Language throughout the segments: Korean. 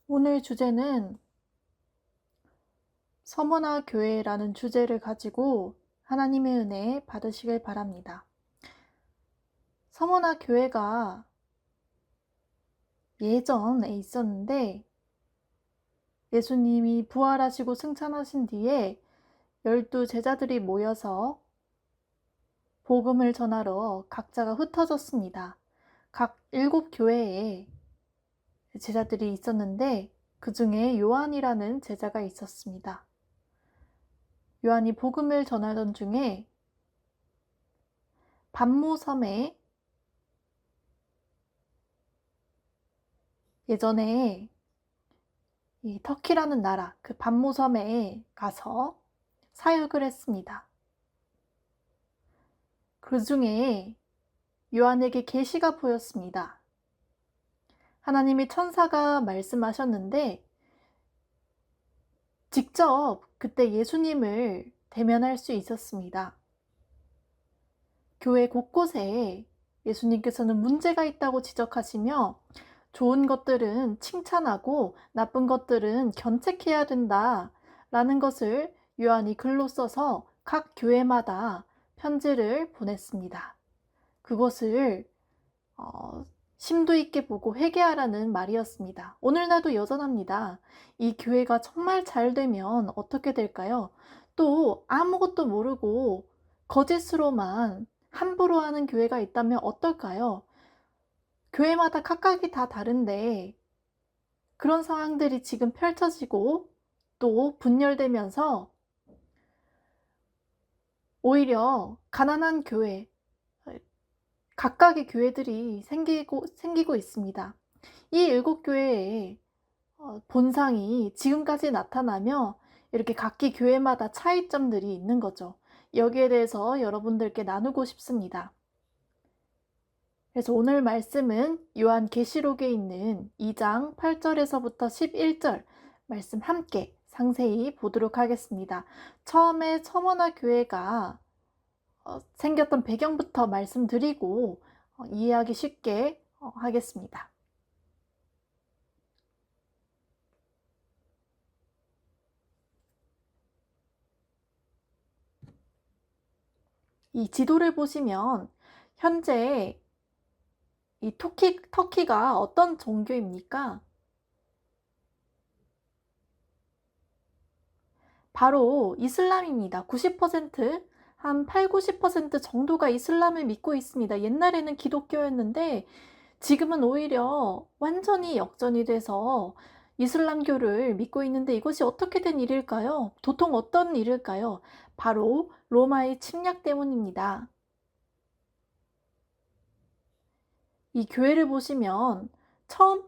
오늘 주제는 서머나 교회라는 주제를 가지고 하나님의 은혜 받으시길 바랍니다. 서머나 교회가 예전에 있었는데 예수님이 부활하시고 승천하신 뒤에 12 제자들이 모여서 복음을 전하러 각자가 흩어졌습니다. 각 7 교회에 제자들이 있었는데 그 중에 요한이라는 제자가 있었습니다. 요한이 복음을 전하던 중에 반모섬에 예전에 이 터키라는 나라 그 반모섬에 가서 사역을 했습니다. 그 중에 요한에게 계시가 보였습니다. 하나님의 천사가 말씀하셨는데 직접 그때 예수님을 대면할 수 있었습니다. 교회 곳곳에 예수님께서는 문제가 있다고 지적하시며 좋은 것들은 칭찬하고 나쁜 것들은 견책해야 된다 라는 것을 요한이 글로 써서 각 교회마다 편지를 보냈습니다. 그것을 심도 있게 보고 회개하라는 말이었습니다. 오늘날도 여전합니다. 이 교회가 정말 잘 되면 어떻게 될까요? 또 아무것도 모르고 거짓으로만 함부로 하는 교회가 있다면 어떨까요? 교회마다 각각이 다 다른데 그런 상황들이 지금 펼쳐지고 또 분열되면서 오히려 가난한 교회, 각각의 교회들이 생기고 있습니다. 이 7 교회의 본상이 지금까지 나타나며 이렇게 각기 교회마다 차이점들이 있는 거죠. 여기에 대해서 여러분들께 나누고 싶습니다. 그래서 오늘 말씀은 요한계시록에 있는 2장 8절에서부터 11절 말씀 함께 상세히 보도록 하겠습니다. 처음에 서머나 교회가 생겼던 배경부터 말씀드리고 이해하기 쉽게 하겠습니다. 이 지도를 보시면 현재 이 터키가 어떤 종교입니까? 바로 이슬람입니다. 90%, 한 8, 90% 정도가 이슬람을 믿고 있습니다. 옛날에는 기독교였는데 지금은 오히려 완전히 역전이 돼서 이슬람교를 믿고 있는데 이것이 어떻게 된 일일까요? 도통 어떤 일일까요? 바로 로마의 침략 때문입니다. 이 교회를 보시면 처음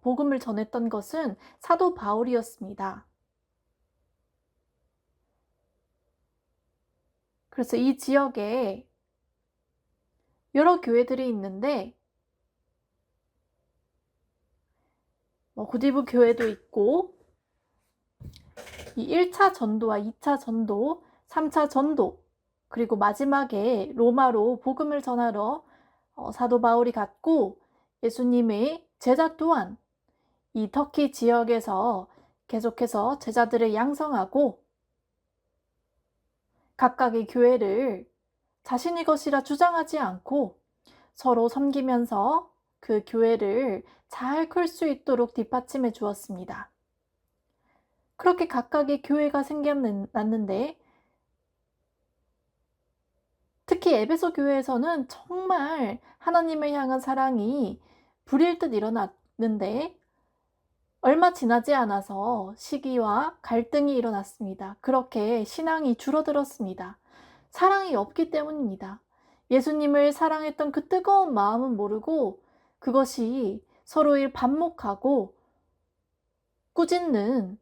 복음을 전했던 것은 사도 바울이었습니다. 그래서 이 지역에 여러 교회들이 있는데 구디브 교회도 있고 이 1차 전도와 2차 전도, 3차 전도 그리고 마지막에 로마로 복음을 전하러 사도 바울이 갔고 예수님의 제자 또한 이 터키 지역에서 계속해서 제자들을 양성하고 각각의 교회를 자신의 것이라 주장하지 않고 서로 섬기면서 그 교회를 잘 클 수 있도록 뒷받침해 주었습니다. 그렇게 각각의 교회가 생겨났는데 특히 에베소 교회에서는 정말 하나님을 향한 사랑이 불일 듯 일어났는데 얼마 지나지 않아서 시기와 갈등이 일어났습니다. 그렇게 신앙이 줄어들었습니다. 사랑이 없기 때문입니다. 예수님을 사랑했던 그 뜨거운 마음은 모르고 그것이 서로를 반목하고 꾸짖는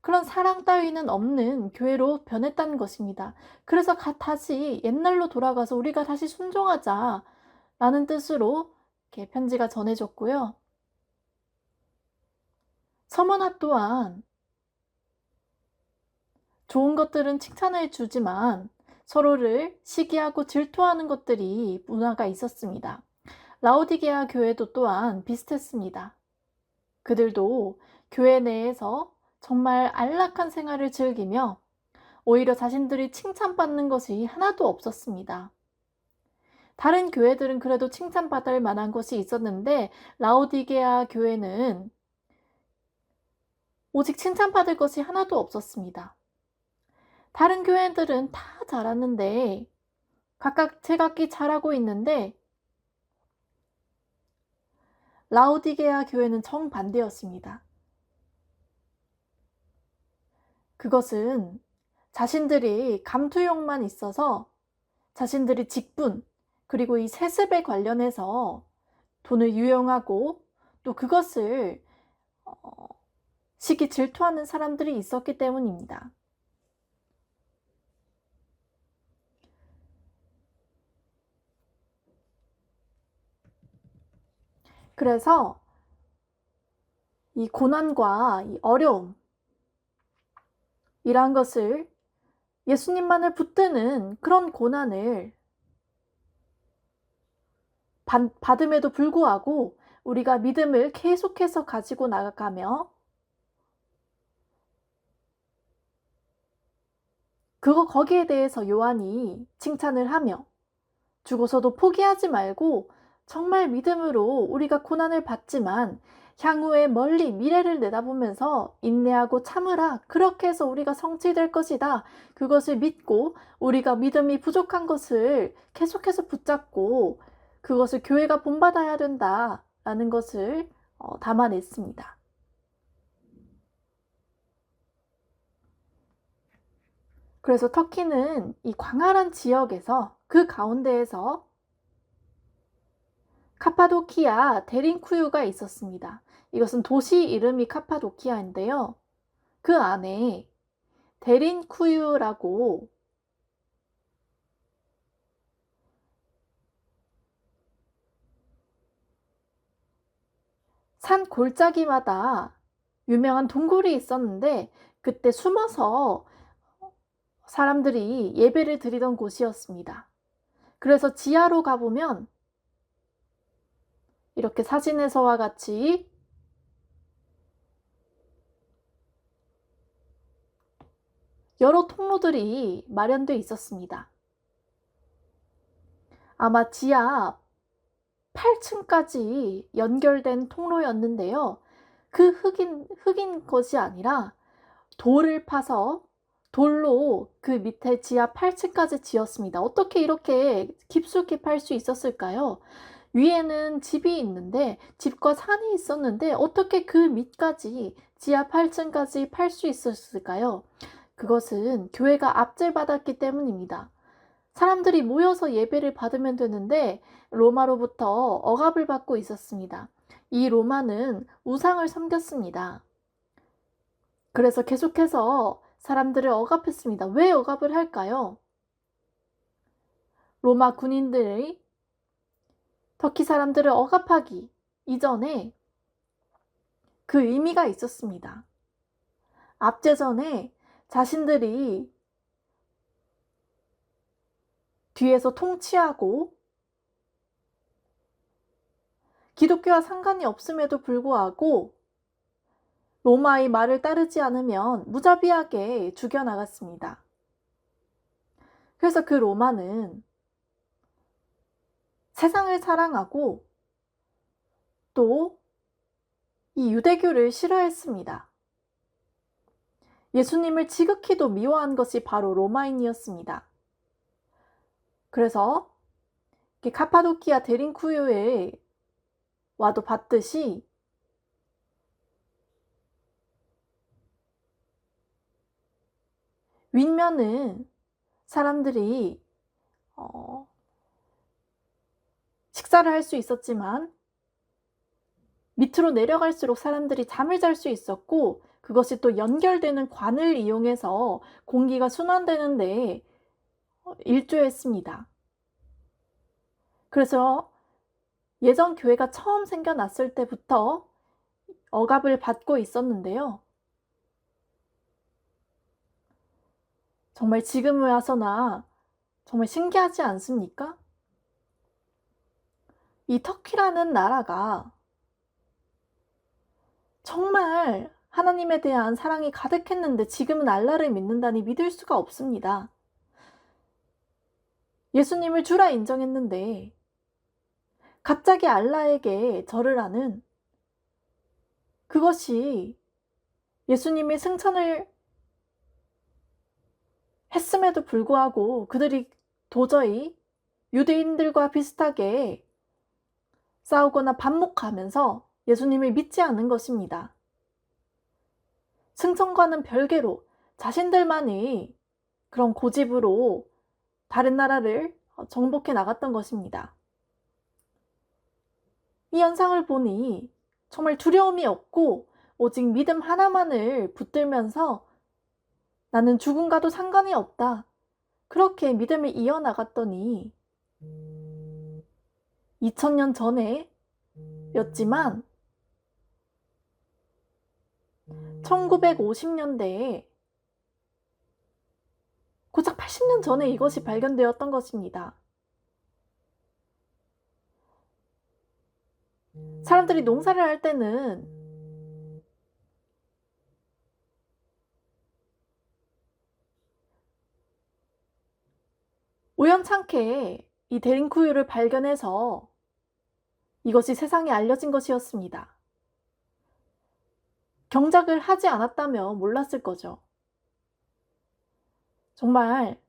그런 사랑 따위는 없는 교회로 변했다는 것입니다. 그래서 다시 옛날로 돌아가서 우리가 다시 순종하자 라는 뜻으로 이렇게 편지가 전해졌고요. 서머나 또한 좋은 것들은 칭찬해 주지만 서로를 시기하고 질투하는 문화가 있었습니다. 라오디게아 교회도 또한 비슷했습니다. 그들도 교회 내에서 정말 안락한 생활을 즐기며 오히려 자신들이 칭찬받는 것이 하나도 없었습니다. 다른 교회들은 그래도 칭찬받을 만한 것이 있었는데 라오디게아 교회는 오직 칭찬받을 것이 하나도 없었습니다. 다른 교회들은 다 잘하는데 각각 제각기 잘하고 있는데 라오디게아 교회는 정반대였습니다. 그것은 자신들이 감투욕만 있어서 자신들이 직분 그리고 이 세습에 관련해서 돈을 유용하고 또 그것을 시기 질투하는 사람들이 있었기 때문입니다. 그래서 이 고난과 이 어려움 이러한 것을 예수님만을 붙드는 그런 고난을 받음에도 불구하고 우리가 믿음을 계속해서 가지고 나가며 거기에 대해서 요한이 칭찬을 하며 죽어서도 포기하지 말고 정말 믿음으로 우리가 고난을 받지만 향후에 멀리 미래를 내다보면서 인내하고 참으라. 그렇게 해서 우리가 성취될 것이다. 그것을 믿고 우리가 믿음이 부족한 것을 계속해서 붙잡고 그것을 교회가 본받아야 된다라는 것을 담아냈습니다. 그래서 터키는 이 광활한 지역에서 그 가운데에서 카파도키아 데린쿠유가 있었습니다. 이것은 도시 이름이 카파도키아인데요. 그 안에 데린쿠유라고 산 골짜기마다 유명한 동굴이 있었는데 그때 숨어서 사람들이 예배를 드리던 곳이었습니다. 그래서 지하로 가보면 이렇게 사진에서와 같이 여러 통로들이 마련되어 있었습니다. 아마 지하 8층까지 연결된 통로였는데요. 그 흙인 것이 아니라 돌을 파서 돌로 그 밑에 지하 8층까지 지었습니다. 어떻게 이렇게 깊숙이 팔 수 있었을까요? 위에는 집이 있는데 집과 산이 있었는데 어떻게 그 밑까지 지하 8층까지 팔 수 있었을까요? 그것은 교회가 압제받았기 때문입니다. 사람들이 모여서 예배를 받으면 되는데 로마로부터 억압을 받고 있었습니다. 이 로마는 우상을 섬겼습니다. 그래서 계속해서 사람들을 억압했습니다. 왜 억압을 할까요? 로마 군인들이 터키 사람들을 억압하기 이전에 그 의미가 있었습니다. 압제전에 자신들이 뒤에서 통치하고 기독교와 상관이 없음에도 불구하고 로마의 말을 따르지 않으면 무자비하게 죽여나갔습니다. 그래서 그 로마는 세상을 사랑하고 또 이 유대교를 싫어했습니다. 예수님을 지극히도 미워한 것이 바로 로마인이었습니다. 그래서 카파도키아 데린쿠유에 와도 봤듯이 윗면은 사람들이 식사를 할 수 있었지만 밑으로 내려갈수록 사람들이 잠을 잘 수 있었고 그것이 또 연결되는 관을 이용해서 공기가 순환되는 데 일조했습니다. 그래서 예전 교회가 처음 생겨났을 때부터 억압을 받고 있었는데요. 정말 지금에 와서나 정말 신기하지 않습니까? 이 터키라는 나라가 정말 하나님에 대한 사랑이 가득했는데 지금은 알라를 믿는다니 믿을 수가 없습니다. 예수님을 주라 인정했는데 갑자기 알라에게 절을 하는, 그것이 예수님의 승천을 했음에도 불구하고 그들이 도저히 유대인들과 비슷하게 싸우거나 반목하면서 예수님을 믿지 않은 것입니다. 승천과는 별개로 자신들만의 그런 고집으로 다른 나라를 정복해 나갔던 것입니다. 이 현상을 보니 정말 두려움이 없고 오직 믿음 하나만을 붙들면서 나는 죽음과도 상관이 없다, 그렇게 믿음을 이어나갔더니 2000년 전에 였지만 1950년대에 고작 80년 전에 이것이 발견되었던 것입니다. 사람들이 농사를 할 때는 우연찮게 이 데링쿠유를 발견해서 이것이 세상에 알려진 것이었습니다. 경작을 하지 않았다면 몰랐을 거죠. 정말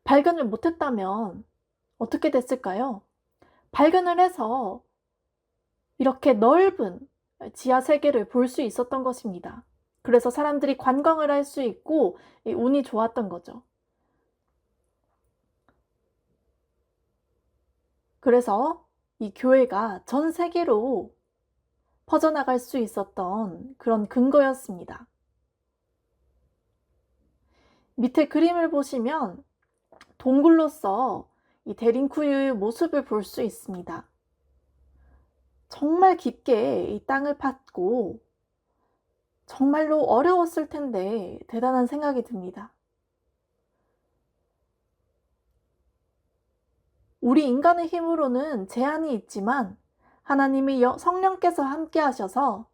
발견을 못했다면 어떻게 됐을까요? 발견을 해서 이렇게 넓은 지하 세계를 볼 수 있었던 것입니다. 그래서 사람들이 관광을 할 수 있고 운이 좋았던 거죠. 그래서 이 교회가 전 세계로 퍼져나갈 수 있었던 그런 근거였습니다. 밑에 그림을 보시면 동굴로서 이 데링쿠유의 모습을 볼 수 있습니다. 정말 깊게 이 땅을 팠고 정말로 어려웠을 텐데 대단한 생각이 듭니다. 우리 인간의 힘으로는 제한이 있지만 하나님이 성령께서 함께 하셔서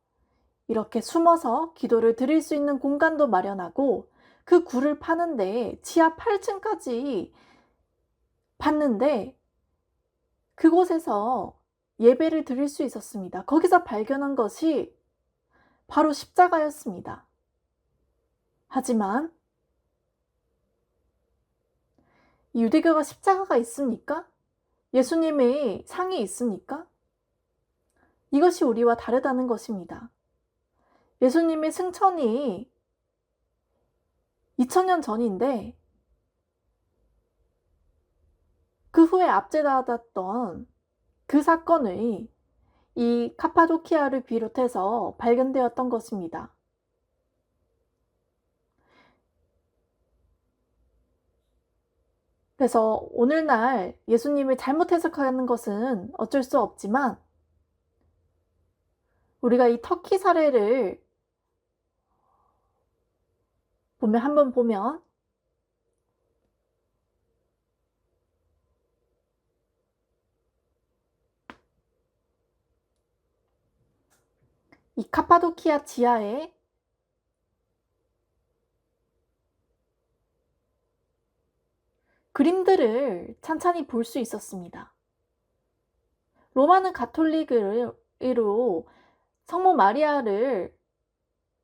이렇게 숨어서 기도를 드릴 수 있는 공간도 마련하고 그 굴을 파는데 지하 8층까지 팠는데 그곳에서 예배를 드릴 수 있었습니다. 거기서 발견한 것이 바로 십자가였습니다. 하지만 이 유대교가 십자가가 있습니까? 예수님의 상이 있습니까? 이것이 우리와 다르다는 것입니다. 예수님의 승천이 2000년 전인데 그 후에 압제받았던 그 사건의 이 카파도키아를 비롯해서 발견되었던 것입니다. 그래서 오늘날 예수님을 잘못 해석하는 것은 어쩔 수 없지만 우리가 이 터키 사례를 한번 보면 이 카파도키아 지하에 그림들을 찬찬히 볼 수 있었습니다. 로마는 가톨릭으로 성모 마리아를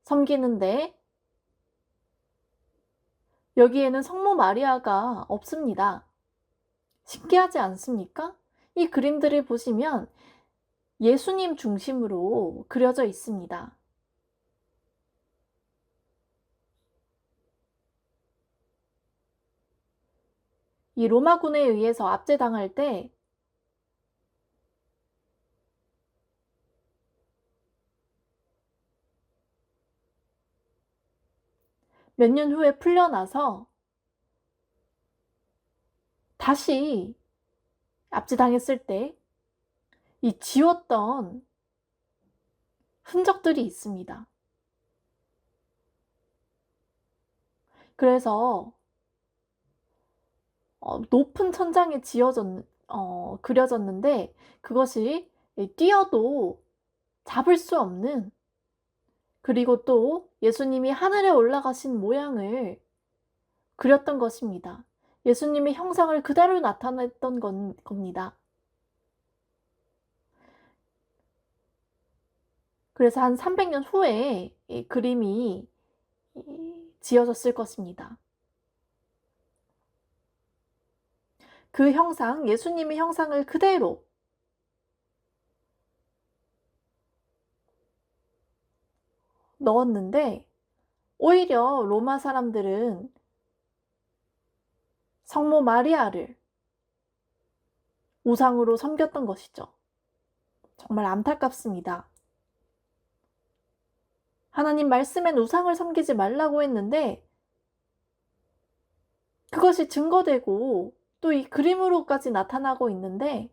섬기는데 여기에는 성모 마리아가 없습니다. 신기하지 않습니까? 이 그림들을 보시면 예수님 중심으로 그려져 있습니다. 이 로마군에 의해서 압제당할 때 몇 년 후에 풀려나서 다시 압제당했을 때 이 지웠던 흔적들이 있습니다. 그래서 높은 천장에 그려졌는데 그것이 뛰어도 잡을 수 없는, 그리고 또 예수님이 하늘에 올라가신 모양을 그렸던 것입니다. 예수님의 형상을 그대로 나타냈던 겁니다. 그래서 한 300년 후에 이 그림이 지어졌을 것입니다. 그 형상, 예수님의 형상을 그대로 넣었는데, 오히려 로마 사람들은 성모 마리아를 우상으로 섬겼던 것이죠. 정말 안타깝습니다. 하나님 말씀엔 우상을 섬기지 말라고 했는데 그것이 증거되고 또 이 그림으로까지 나타나고 있는데,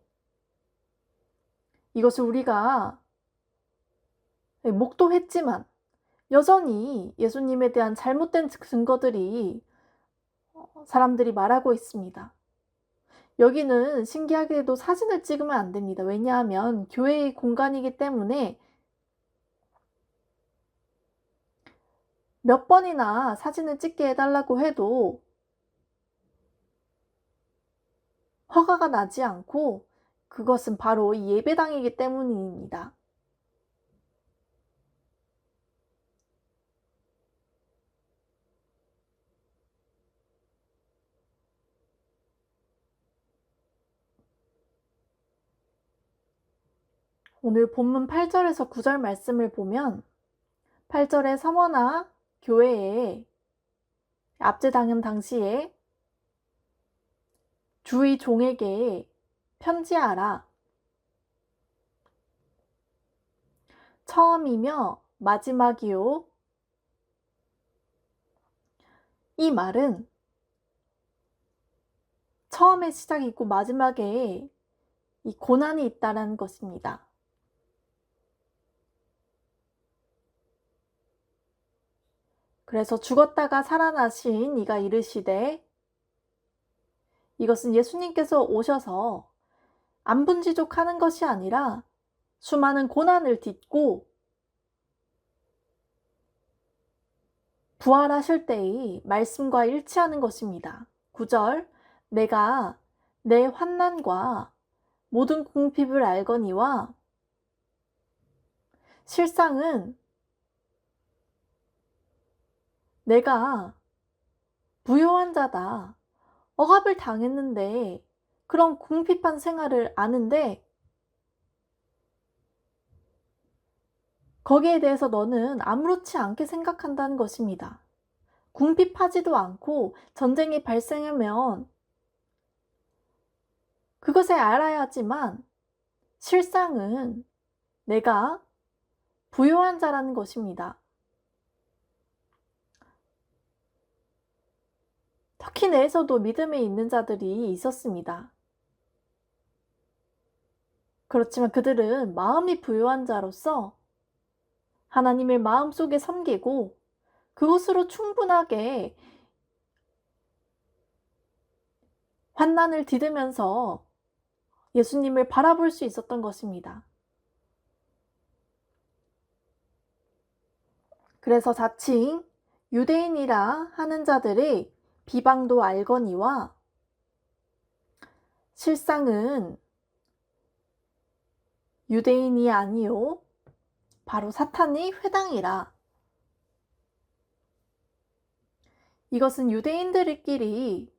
이것을 우리가 목도했지만 여전히 예수님에 대한 잘못된 증거들이 사람들이 말하고 있습니다. 여기는 신기하게도 사진을 찍으면 안 됩니다. 왜냐하면 교회의 공간이기 때문에 몇 번이나 사진을 찍게 해달라고 해도 허가가 나지 않고, 그것은 바로 이 예배당이기 때문입니다. 오늘 본문 8절에서 9절 말씀을 보면, 8절에 서머나 교회에 압제당한 당시에 주의 종에게 편지하라. 처음이며 마지막이요. 이 말은 처음에 시작이고 마지막에 이 고난이 있다라는 것입니다. 그래서 죽었다가 살아나신 이가 이르시되, 이것은 예수님께서 오셔서 안분지족하는 것이 아니라 수많은 고난을 딛고 부활하실 때의 말씀과 일치하는 것입니다. 9절, 내가 내 환난과 모든 궁핍을 알거니와 실상은 내가 부요한 자다. 억압을 당했는데 그런 궁핍한 생활을 아는데 거기에 대해서 너는 아무렇지 않게 생각한다는 것입니다. 궁핍하지도 않고 전쟁이 발생하면 그것을 알아야 하지만 실상은 내가 부요한 자라는 것입니다. 터키 내에서도 믿음에 있는 자들이 있었습니다. 그렇지만 그들은 마음이 부요한 자로서 하나님을 마음속에 섬기고 그것으로 충분하게 환난을 디디면서 예수님을 바라볼 수 있었던 것입니다. 그래서 자칭 유대인이라 하는 자들의 비방도 알거니와 실상은 유대인이 아니요 바로 사탄의 회당이라. 이것은 유대인들끼리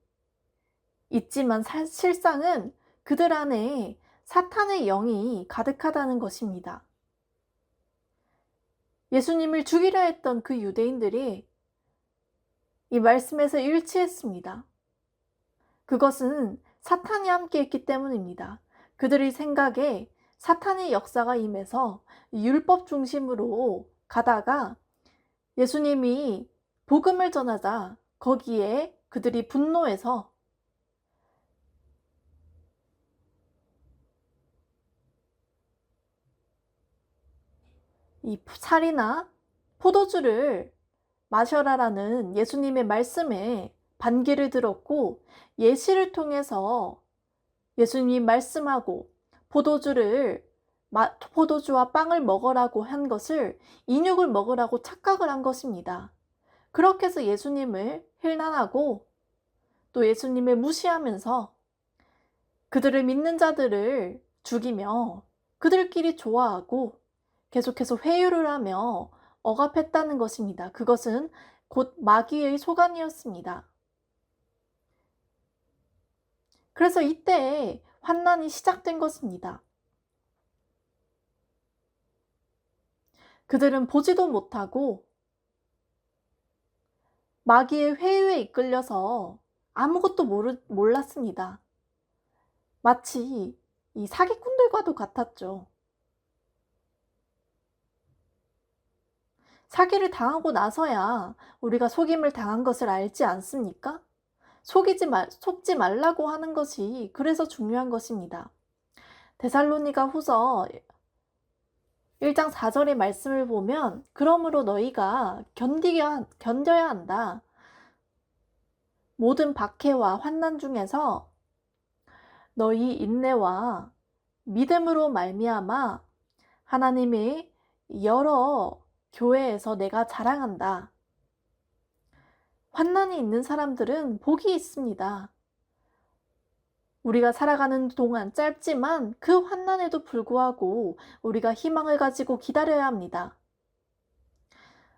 있지만 실상은 그들 안에 사탄의 영이 가득하다는 것입니다. 예수님을 죽이려 했던 그 유대인들이 이 말씀에서 일치했습니다. 그것은 사탄이 함께했기 때문입니다. 그들의 생각에 사탄의 역사가 임해서 율법 중심으로 가다가 예수님이 복음을 전하자 거기에 그들이 분노해서 이 살이나 포도주를 마셔라라는 예수님의 말씀에 반기를 들었고, 예시를 통해서 예수님이 말씀하고 포도주를 포도주와 빵을 먹으라고 한 것을 인육을 먹으라고 착각을 한 것입니다. 그렇게 해서 예수님을 힐난하고 또 예수님을 무시하면서 그들을 믿는 자들을 죽이며 그들끼리 좋아하고 계속해서 회유를 하며 억압했다는 것입니다. 그것은 곧 마귀의 소관이었습니다. 그래서 이때 환난이 시작된 것입니다. 그들은 보지도 못하고 마귀의 회유에 이끌려서 아무것도 몰랐습니다. 마치 이 사기꾼들과도 같았죠. 사기를 당하고 나서야 우리가 속임을 당한 것을 알지 않습니까? 속지 말라고 하는 것이 그래서 중요한 것입니다. 데살로니가 후서 1장 4절의 말씀을 보면 그러므로 너희가 견뎌야 한다. 모든 박해와 환난 중에서 너희 인내와 믿음으로 말미암아 하나님의 여러 교회에서 내가 자랑한다. 환난이 있는 사람들은 복이 있습니다. 우리가 살아가는 동안 짧지만 그 환난에도 불구하고 우리가 희망을 가지고 기다려야 합니다.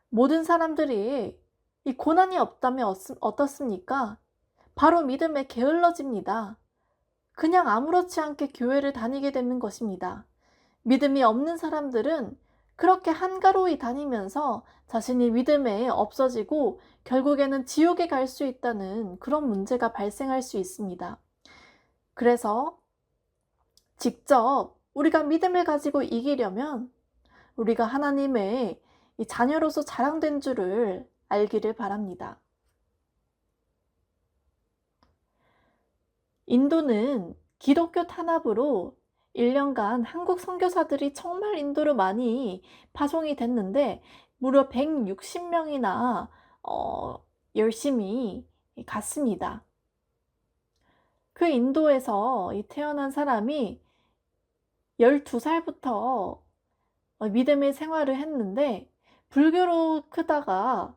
모든 사람들이 이 고난이 없다면 어떻습니까? 바로 믿음에 게을러집니다. 그냥 아무렇지 않게 교회를 다니게 되는 것입니다. 믿음이 없는 사람들은 그렇게 한가로이 다니면서 자신이 믿음에 없어지고 결국에는 지옥에 갈 수 있다는 그런 문제가 발생할 수 있습니다. 그래서 직접 우리가 믿음을 가지고 이기려면 우리가 하나님의 이 자녀로서 자랑된 줄을 알기를 바랍니다. 인도는 기독교 탄압으로 1년간 한국 선교사들이 정말 인도로 많이 파송이 됐는데 무려 160명이나 열심히 갔습니다. 그 인도에서 태어난 사람이 12살부터 믿음의 생활을 했는데 불교로 크다가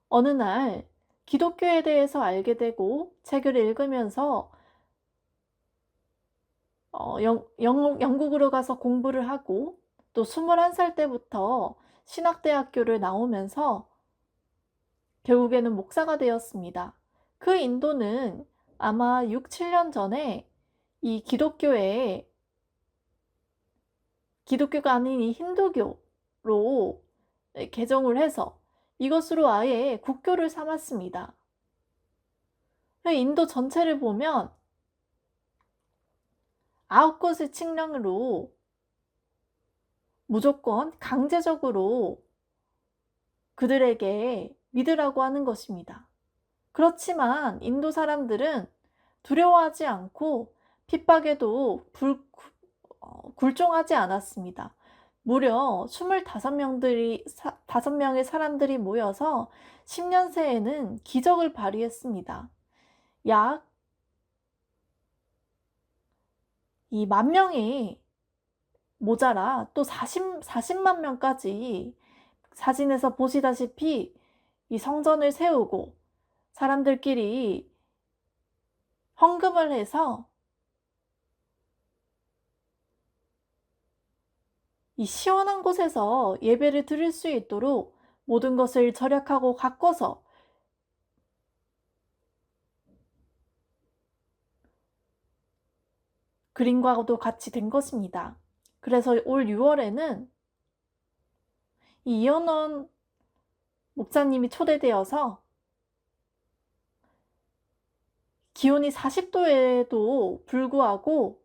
어느 날 기독교에 대해서 알게 되고 책을 읽으면서 영국으로 가서 공부를 하고 또 21살 때부터 신학대학교를 나오면서 결국에는 목사가 되었습니다. 그 인도는 아마 6, 7년 전에 이 기독교가 아닌 이 힌두교로 개정을 해서 이것으로 아예 국교를 삼았습니다. 인도 전체를 보면 9곳의 칙령으로 무조건 강제적으로 그들에게 믿으라고 하는 것입니다. 그렇지만 인도 사람들은 두려워하지 않고 핍박에도 굴종하지 않았습니다. 무려 25명의 사람들이 모여서 10년 새에는 기적을 발휘했습니다. 약 10,000명이 모자라 또 40만 명까지 사진에서 보시다시피 이 성전을 세우고 사람들끼리 헌금을 해서 이 시원한 곳에서 예배를 드릴 수 있도록 모든 것을 절약하고 가꿔서 그림과도 같이 된 것입니다. 그래서 올 6월에는 이 이현원 목사님이 초대되어서 기온이 40도에도 불구하고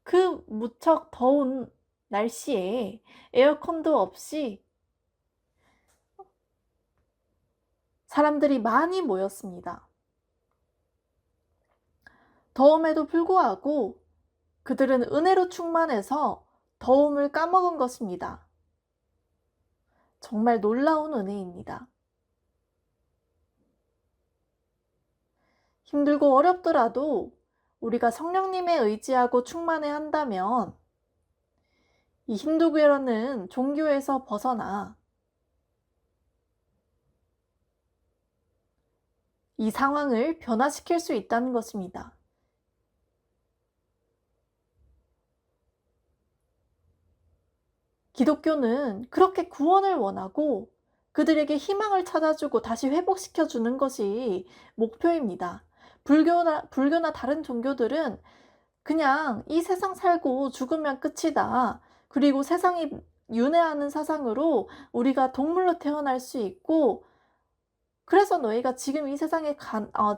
그 무척 더운 날씨에 에어컨도 없이 사람들이 많이 모였습니다. 더움에도 불구하고 그들은 은혜로 충만해서 더움을 까먹은 것입니다. 정말 놀라운 은혜입니다. 힘들고 어렵더라도 우리가 성령님에 의지하고 충만해 한다면 이 힌두교라는 종교에서 벗어나 이 상황을 변화시킬 수 있다는 것입니다. 기독교는 그렇게 구원을 원하고 그들에게 희망을 찾아주고 다시 회복시켜주는 것이 목표입니다. 불교나 다른 종교들은 그냥 이 세상 살고 죽으면 끝이다. 그리고 세상이 윤회하는 사상으로 우리가 동물로 태어날 수 있고, 그래서 너희가 지금 이 세상에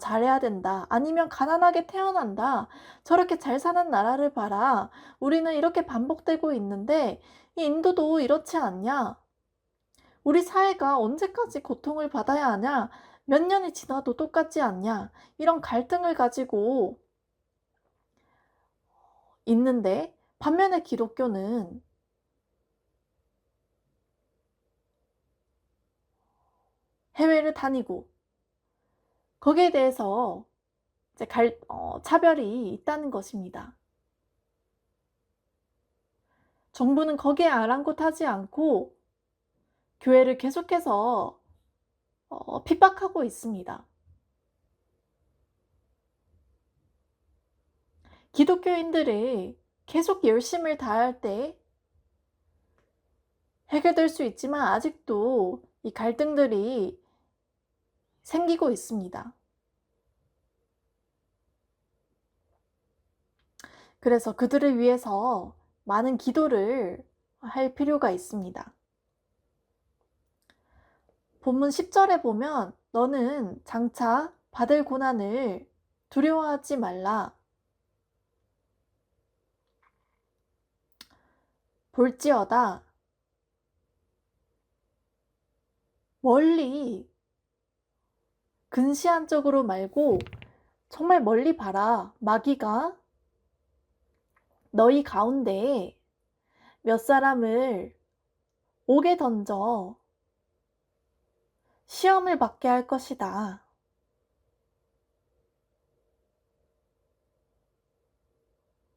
잘해야 된다. 아니면 가난하게 태어난다. 저렇게 잘 사는 나라를 봐라. 우리는 이렇게 반복되고 있는데 이 인도도 이렇지 않냐? 우리 사회가 언제까지 고통을 받아야 하냐? 몇 년이 지나도 똑같지 않냐? 이런 갈등을 가지고 있는데, 반면에 기독교는 해외를 다니고 거기에 대해서 이제 차별이 있다는 것입니다. 정부는 거기에 아랑곳하지 않고 교회를 계속해서 핍박하고 있습니다. 기독교인들이 계속 열심을 다할 때 해결될 수 있지만 아직도 이 갈등들이 생기고 있습니다. 그래서 그들을 위해서 많은 기도를 할 필요가 있습니다. 본문 10절에 보면 너는 장차 받을 고난을 두려워하지 말라. 볼지어다 멀리, 근시안 쪽으로 말고 정말 멀리 봐라. 마귀가 너희 가운데에 몇 사람을 옥에 던져 시험을 받게 할 것이다.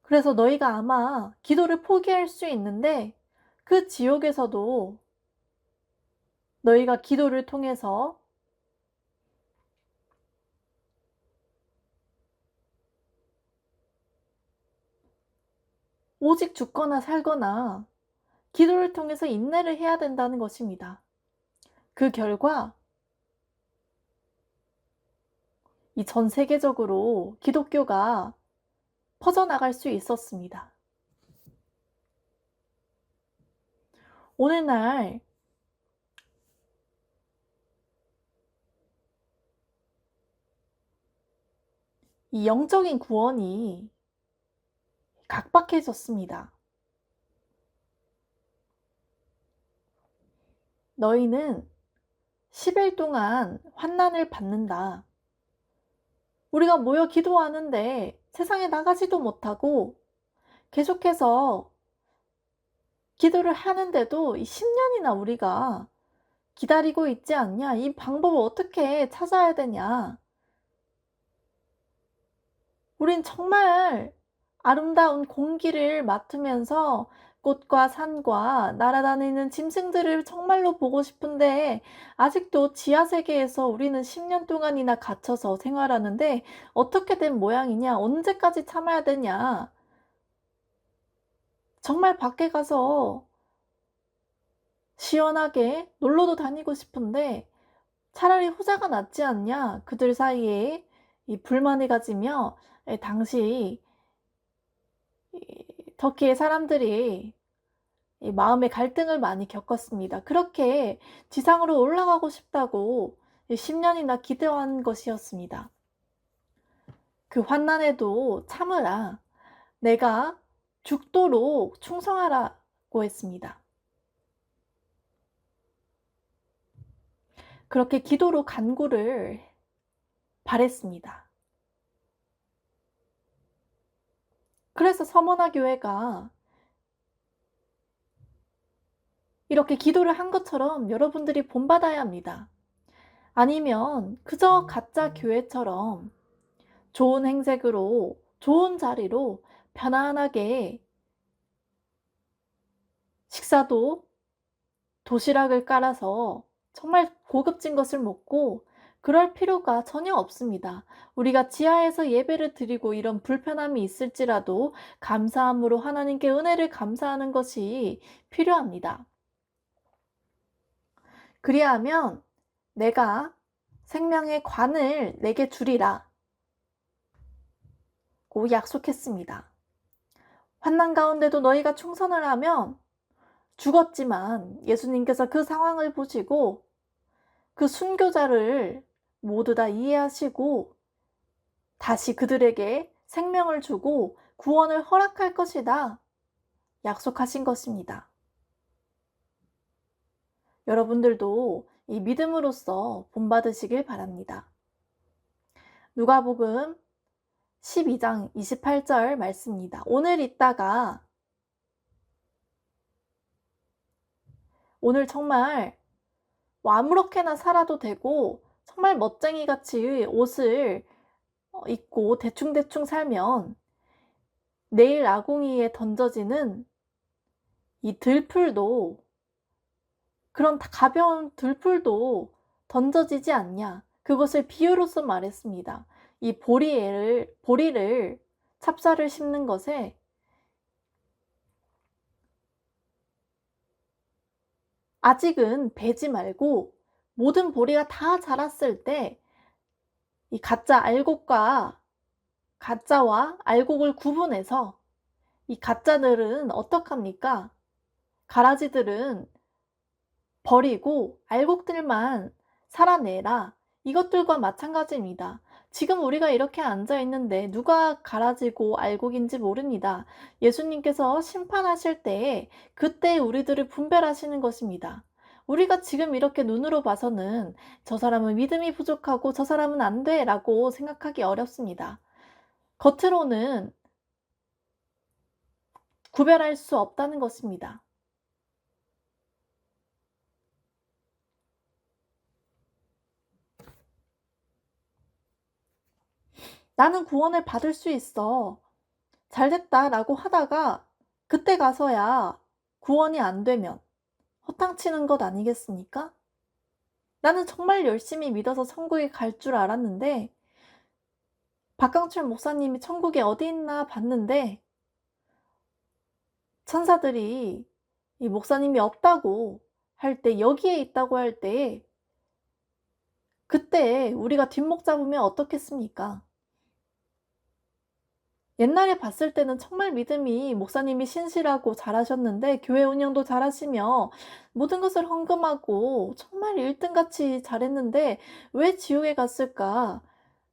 그래서 너희가 아마 기도를 포기할 수 있는데 그 지옥에서도 너희가 기도를 통해서 오직 죽거나 살거나 기도를 통해서 인내를 해야 된다는 것입니다. 그 결과 이 전 세계적으로 기독교가 퍼져나갈 수 있었습니다. 오늘날 이 영적인 구원이 각박해졌습니다. 너희는 10일 동안 환난을 받는다. 우리가 모여 기도하는데 세상에 나가지도 못하고 계속해서 기도를 하는데도 이 10년이나 우리가 기다리고 있지 않냐? 이 방법을 어떻게 찾아야 되냐? 우린 정말 아름다운 공기를 맡으면서 꽃과 산과 날아다니는 짐승들을 정말로 보고 싶은데 아직도 지하세계에서 우리는 10년 동안이나 갇혀서 생활하는데 어떻게 된 모양이냐? 언제까지 참아야 되냐? 정말 밖에 가서 시원하게 놀러도 다니고 싶은데 차라리 후자가 낫지 않냐? 그들 사이에 이 불만을 가지며 당시 터키의 사람들이 이 마음의 갈등을 많이 겪었습니다. 그렇게 지상으로 올라가고 싶다고 10년이나 기도한 것이었습니다. 그 환난에도 참으라. 내가 죽도록 충성하라고 했습니다. 그렇게 기도로 간구를 바랬습니다. 그래서 서머나 교회가 이렇게 기도를 한 것처럼 여러분들이 본받아야 합니다. 아니면 그저 가짜 교회처럼 좋은 행색으로, 좋은 자리로 편안하게 식사도 도시락을 깔아서 정말 고급진 것을 먹고 그럴 필요가 전혀 없습니다. 우리가 지하에서 예배를 드리고 이런 불편함이 있을지라도 감사함으로 하나님께 은혜를 감사하는 것이 필요합니다. 그리하면 내가 생명의 관을 내게 주리라 고 약속했습니다. 환난 가운데도 너희가 충성을 하면 죽었지만 예수님께서 그 상황을 보시고 그 순교자를 모두 다 이해하시고 다시 그들에게 생명을 주고 구원을 허락할 것이다 약속하신 것입니다. 여러분들도 이 믿음으로써 본받으시길 바랍니다. 누가복음 12장 28절 말씀입니다. 오늘 정말 아무렇게나 살아도 되고 정말 멋쟁이같이 옷을 입고 대충대충 살면 내일 아궁이에 던져지는 이 들풀도, 그런 가벼운 들풀도 던져지지 않냐. 그것을 비유로서 말했습니다. 이 보리를 찹쌀을 심는 것에 아직은 베지 말고 모든 보리가 다 자랐을 때 이 가짜와 알곡을 구분해서 이 가짜들은 어떡합니까? 가라지들은 버리고 알곡들만 살아내라. 이것들과 마찬가지입니다. 지금 우리가 이렇게 앉아 있는데 누가 가라지고 알곡인지 모릅니다. 예수님께서 심판하실 때에 그때 우리들을 분별하시는 것입니다. 우리가 지금 이렇게 눈으로 봐서는 저 사람은 믿음이 부족하고 저 사람은 안 돼 라고 생각하기 어렵습니다. 겉으로는 구별할 수 없다는 것입니다. 나는 구원을 받을 수 있어. 잘됐다 라고 하다가 그때 가서야 구원이 안 되면 허탕치는 것 아니겠습니까? 나는 정말 열심히 믿어서 천국에 갈 줄 알았는데 박강철 목사님이 천국에 어디 있나 봤는데 천사들이 이 목사님이 없다고 할 때, 여기에 있다고 할 때 그때 우리가 뒷목 잡으면 어떻겠습니까? 옛날에 봤을 때는 정말 믿음이 목사님이 신실하고 잘하셨는데 교회 운영도 잘하시며 모든 것을 헌금하고 정말 1등같이 잘했는데 왜 지옥에 갔을까?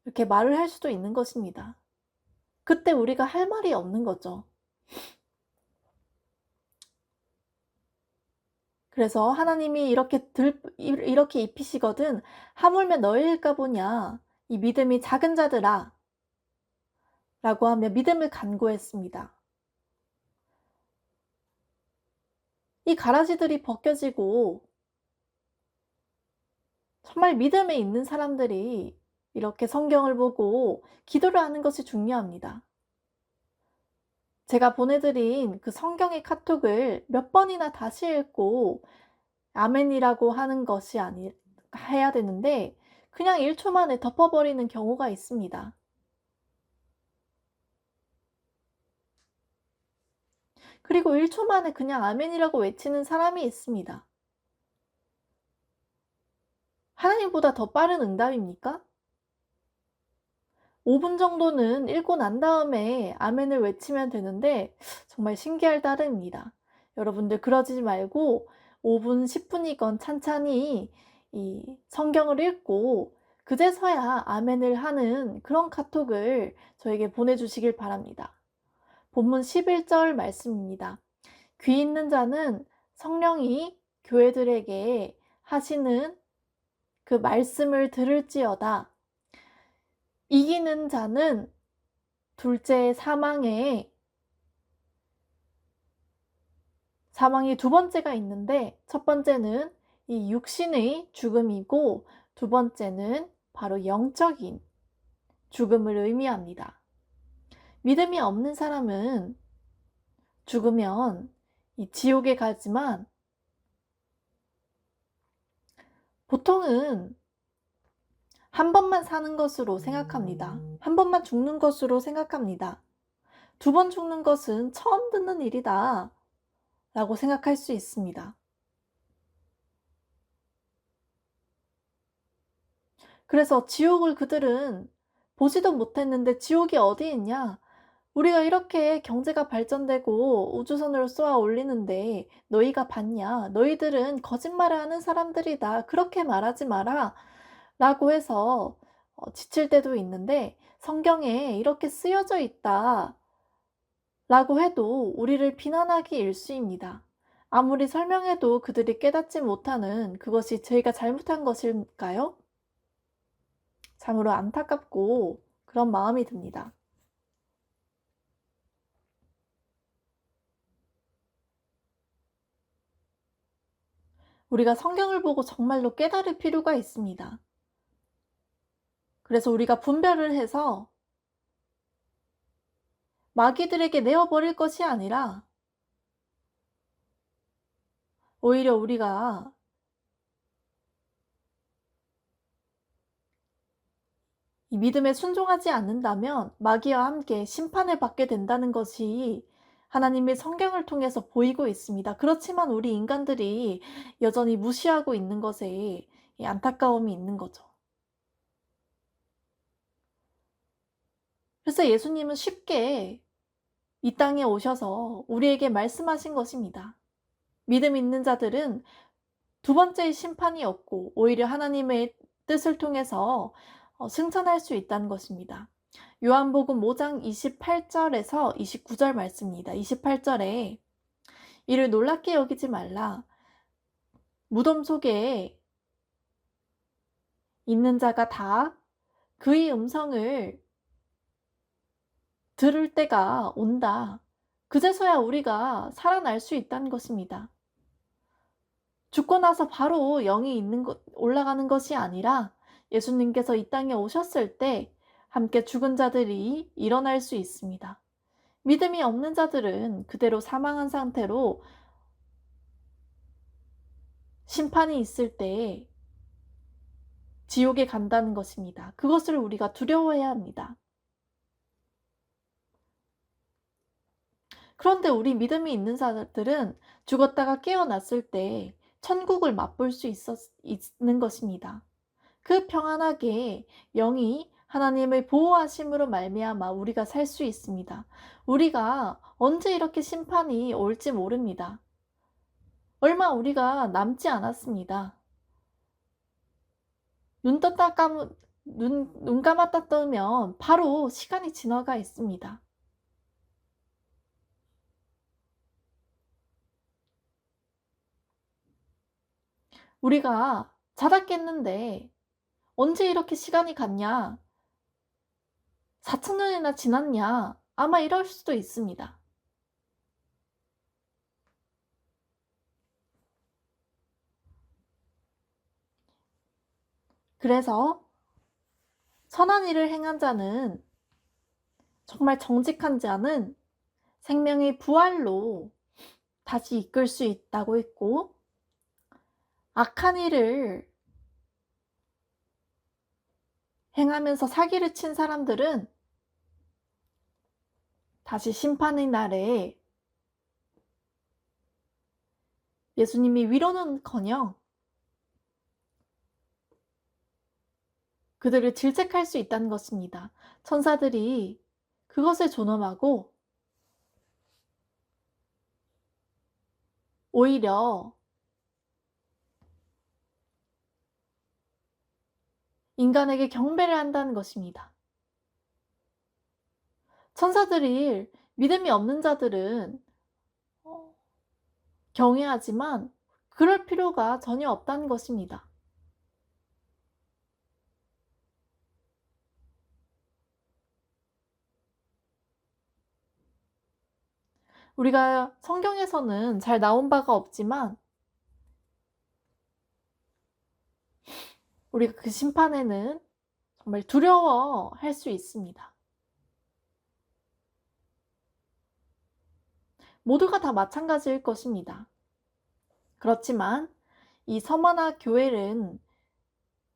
이렇게 말을 할 수도 있는 것입니다. 그때 우리가 할 말이 없는 거죠. 그래서 하나님이 이렇게 입히시거든 하물며 너희일까 보냐 이 믿음이 작은 자들아 라고 하며 믿음을 간구했습니다. 이 가라지들이 벗겨지고 정말 믿음에 있는 사람들이 이렇게 성경을 보고 기도를 하는 것이 중요합니다. 제가 보내드린 그 성경의 카톡을 몇 번이나 다시 읽고 아멘이라고 하는 것이 해야 되는데 그냥 1초 만에 덮어버리는 경우가 있습니다. 그리고 1초 만에 그냥 아멘이라고 외치는 사람이 있습니다. 하나님보다 더 빠른 응답입니까? 5분 정도는 읽고 난 다음에 아멘을 외치면 되는데 정말 신기할 따름입니다. 여러분들 그러지 말고 5분, 10분이건 찬찬히 이 성경을 읽고 그제서야 아멘을 하는 그런 카톡을 저에게 보내주시길 바랍니다. 본문 11절 말씀입니다. 귀 있는 자는 성령이 교회들에게 하시는 그 말씀을 들을지어다. 이기는 자는 둘째 사망이 두 번째가 있는데 첫 번째는 이 육신의 죽음이고 두 번째는 바로 영적인 죽음을 의미합니다. 믿음이 없는 사람은 죽으면 이 지옥에 가지만 보통은 한 번만 사는 것으로 생각합니다. 한 번만 죽는 것으로 생각합니다. 두 번 죽는 것은 처음 듣는 일이다 라고 생각할 수 있습니다. 그래서 지옥을 그들은 보지도 못했는데 지옥이 어디 있냐? 우리가 이렇게 경제가 발전되고 우주선으로 쏘아 올리는데 너희가 봤냐? 너희들은 거짓말을 하는 사람들이다. 그렇게 말하지 마라. 라고 해서 지칠 때도 있는데 성경에 이렇게 쓰여져 있다. 라고 해도 우리를 비난하기 일쑤입니다. 아무리 설명해도 그들이 깨닫지 못하는 그것이 저희가 잘못한 것일까요? 참으로 안타깝고 그런 마음이 듭니다. 우리가 성경을 보고 정말로 깨달을 필요가 있습니다. 그래서 우리가 분별을 해서 마귀들에게 내어버릴 것이 아니라 오히려 우리가 이 믿음에 순종하지 않는다면 마귀와 함께 심판을 받게 된다는 것이 하나님의 성경을 통해서 보이고 있습니다. 그렇지만 우리 인간들이 여전히 무시하고 있는 것에 안타까움이 있는 거죠. 그래서 예수님은 쉽게 이 땅에 오셔서 우리에게 말씀하신 것입니다. 믿음 있는 자들은 두 번째의 심판이 없고 오히려 하나님의 뜻을 통해서 승천할 수 있다는 것입니다. 요한복음 5장 28절에서 29절 말씀입니다. 28절에 이를 놀랍게 여기지 말라. 무덤 속에 있는 자가 다 그의 음성을 들을 때가 온다. 그제서야 우리가 살아날 수 있다는 것입니다. 죽고 나서 바로 영이 올라가는 것이 아니라 예수님께서 이 땅에 오셨을 때 함께 죽은 자들이 일어날 수 있습니다. 믿음이 없는 자들은 그대로 사망한 상태로 심판이 있을 때 지옥에 간다는 것입니다. 그것을 우리가 두려워해야 합니다. 그런데 우리 믿음이 있는 자들은 죽었다가 깨어났을 때 천국을 맛볼 수 있는 것입니다. 그 평안하게 영이 하나님의 보호하심으로 말미암아 우리가 살 수 있습니다. 우리가 언제 이렇게 심판이 올지 모릅니다. 얼마 우리가 남지 않았습니다. 눈 감았다 뜨면 바로 시간이 지나가 있습니다. 우리가 자다 깼는데 언제 이렇게 시간이 갔냐? 4,000년이나 지났냐? 아마 이럴 수도 있습니다. 그래서 선한 일을 행한 자는 정말 정직한 자는 생명의 부활로 다시 이끌 수 있다고 했고 악한 일을 행하면서 사기를 친 사람들은 다시 심판의 날에 예수님이 위로는커녕 그들을 질책할 수 있다는 것입니다. 천사들이 그것을 존엄하고 오히려 인간에게 경배를 한다는 것입니다. 천사들이 믿음이 없는 자들은 경외하지만 그럴 필요가 전혀 없다는 것입니다. 우리가 성경에서는 잘 나온 바가 없지만 우리가 그 심판에는 정말 두려워할 수 있습니다. 모두가 다 마찬가지일 것입니다. 그렇지만 이 서머나 교회는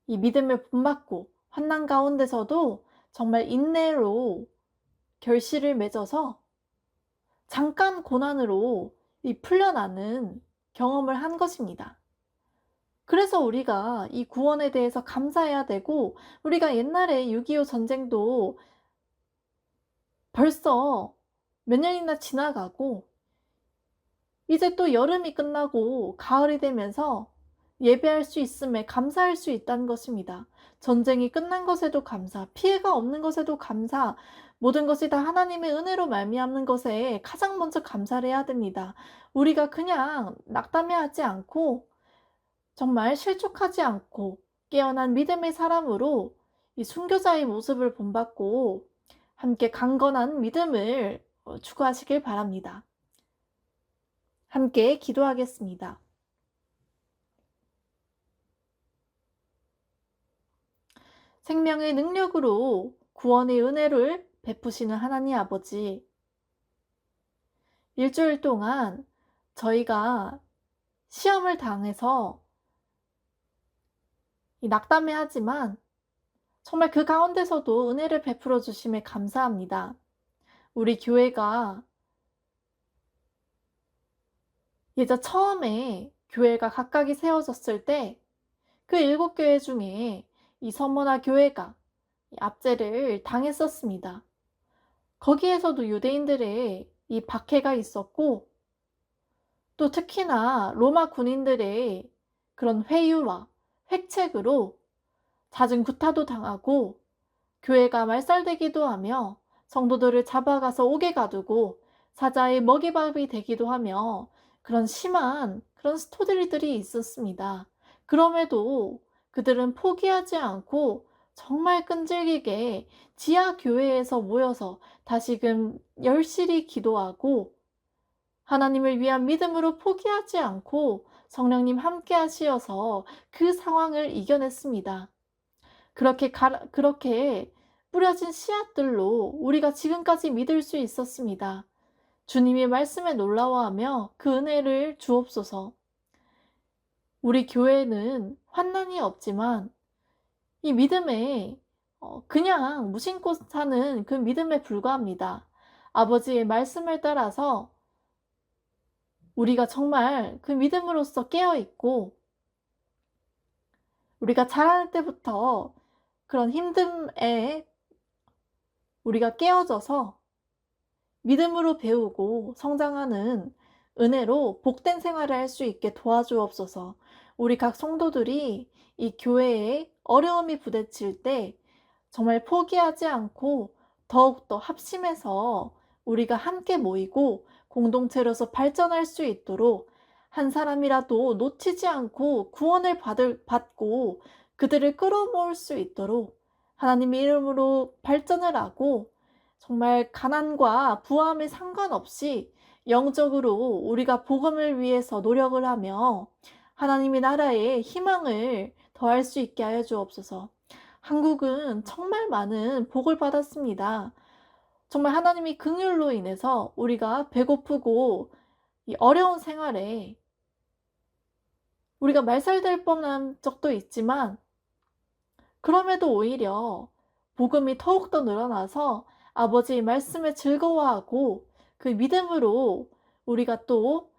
이 믿음을 본받고 환난 가운데서도 정말 인내로 결실을 맺어서 잠깐 고난으로 이 풀려나는 경험을 한 것입니다. 그래서 우리가 이 구원에 대해서 감사해야 되고, 우리가 옛날에 6.25 전쟁도 벌써 몇 년이나 지나가고 이제 또 여름이 끝나고 가을이 되면서 예배할 수 있음에 감사할 수 있다는 것입니다. 전쟁이 끝난 것에도 감사, 피해가 없는 것에도 감사, 모든 것이 다 하나님의 은혜로 말미암는 것에 가장 먼저 감사를 해야 됩니다. 우리가 그냥 낙담해하지 않고 정말 실족하지 않고 깨어난 믿음의 사람으로 이 순교자의 모습을 본받고 함께 강건한 믿음을 추구하시길 바랍니다. 함께 기도하겠습니다. 생명의 능력으로 구원의 은혜를 베푸시는 하나님 아버지, 일주일 동안 저희가 시험을 당해서 낙담해하지만 정말 그 가운데서도 은혜를 베풀어 주심에 감사합니다. 우리 교회가 예전 처음에 교회가 각각이 세워졌을 때 그 7교회 중에 이 서머나 교회가 압제를 당했었습니다. 거기에서도 유대인들의 이 박해가 있었고, 또 특히나 로마 군인들의 그런 회유와 획책으로 잦은 구타도 당하고 교회가 말살되기도 하며 성도들을 잡아가서 옥에 가두고 사자의 먹이밥이 되기도 하며 그런 심한 그런 스토리들이 있었습니다. 그럼에도 그들은 포기하지 않고 정말 끈질기게 지하 교회에서 모여서 다시금 열심히 기도하고 하나님을 위한 믿음으로 포기하지 않고 성령님 함께 하시어서 그 상황을 이겨냈습니다. 그렇게 뿌려진 씨앗들로 우리가 지금까지 믿을 수 있었습니다. 주님의 말씀에 놀라워하며 그 은혜를 주옵소서. 우리 교회는 환난이 없지만 이 믿음에 그냥 무심코 사는 그 믿음에 불과합니다. 아버지의 말씀을 따라서 우리가 정말 그 믿음으로써 깨어있고, 우리가 자랄 때부터 그런 힘듦에 우리가 깨어져서 믿음으로 배우고 성장하는 은혜로 복된 생활을 할 수 있게 도와주옵소서. 우리 각 성도들이 이 교회에 어려움이 부딪힐 때 정말 포기하지 않고 더욱더 합심해서 우리가 함께 모이고 공동체로서 발전할 수 있도록 한 사람이라도 놓치지 않고 구원을 받고 그들을 끌어모을 수 있도록 하나님의 이름으로 발전을 하고 정말 가난과 부함에 상관없이 영적으로 우리가 복음을 위해서 노력을 하며 하나님의 나라에 희망을 더할 수 있게 하여 주옵소서. 한국은 정말 많은 복을 받았습니다. 정말 하나님이 긍휼로 인해서 우리가 배고프고 이 어려운 생활에 우리가 말살될 뻔한 적도 있지만, 그럼에도 오히려 복음이 더욱더 늘어나서 아버지의 말씀을 즐거워하고 그 믿음으로 우리가 또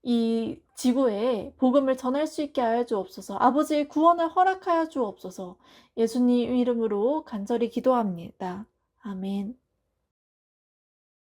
이 지구에 복음을 전할 수 있게 하여 주옵소서. 아버지의 구원을 허락하여 주옵소서. 예수님 이름으로 간절히 기도합니다. 아멘.